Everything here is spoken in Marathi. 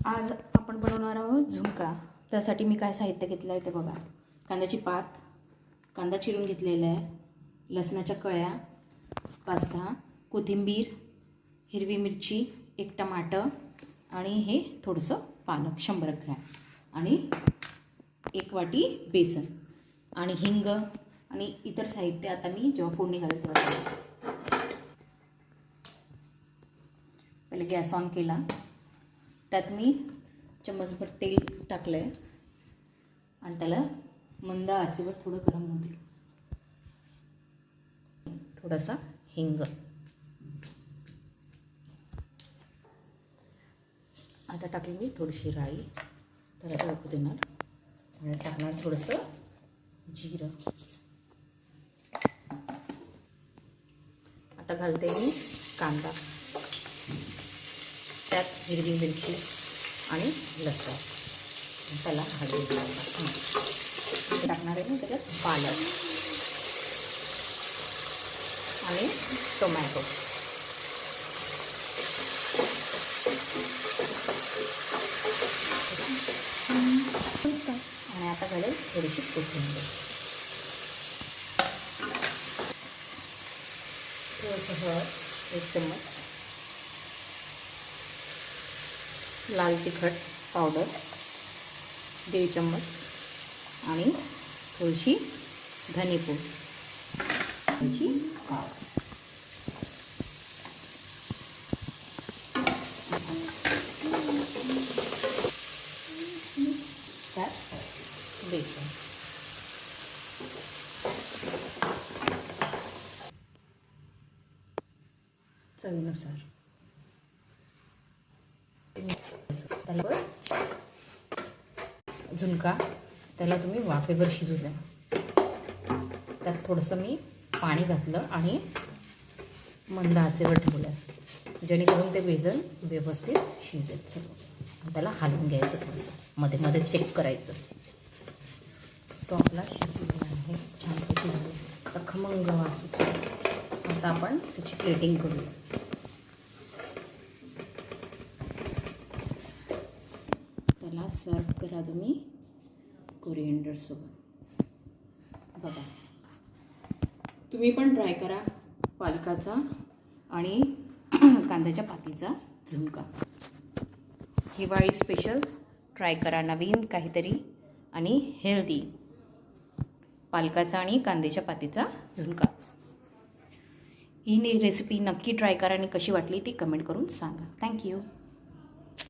आज आपण बनवणार आहोत झुणका। त्यासाठी मी काय साहित्य घेतलं आहे ते बघा। कांद्याची पात, कांदा चिरून घेतलेला आहे, लसणाच्या कळ्या 5-6, कोथिंबीर, हिरवी मिरची, 1 टमाटर आणि हे थोडंसं पालक 100 ग्रॅम आणि 1 वाटी बेसन आणि हिंग आणि इतर साहित्य आता मी जेव्हा फोडणी घालेल तेव्हा पहिले गॅस ऑन केला, त्यात मी चम्मचभर तेल टाकलं आहे आणि त्याला मंद आचेवर थोडं गरम होऊ दिलं। थोडासा हिंग, आता टाकली मी थोडीशी राई, त्याला तळपू देणार आणि टाकणार थोडंसं जिरं। आता घालते मी कांदा, त्यात हिरवी मिरची आणि लसूण, त्याला हळद टाकणार आहे मी, त्याच्यात पालक आणि टोमॅटो आणि आता घालेल थोडीशी कोथिंबीर, थोडंसं हळद 1 चम्मच, लाल तिखट पावडर 1.5 चम्मच आणि थोडीशी धनेपूड, थोडीशी पाव, त्यात बेसन, चवीनुसार। त्याला झुणका त्याला तुम्ही वाफेवर शिजू द्या। त्यात थोडंसं मी पाणी घातलं आणि मंद आचेवर ठेवलं, जेणेकरून ते बेसन व्यवस्थित शिजेल सगळं। त्याला हलवून घ्यायचं, थोडंसं मध्ये मध्ये चेक करायचं। तो आपला शिजलेला आहे, छानपैकी झाला, आता खमंग वास सुटतो। आता आपण त्याची प्लेटिंग करूया। त्याला सर्व करा तुम्ही कोरिएंडर सोबत। बघा, तुम्ही पण ट्राय करा पालकाचा आणि कांद्याच्या पातीचा झुणका। हिवाळी स्पेशल ट्राय करा, नवीन काहीतरी आणि हेल्दी पालकाचा आणि कांद्याच्या पातीचा झुणका। ही रेसिपी नक्की ट्राय करा आणि कशी वाटली ती कमेंट करून सांगा। थँक्यू।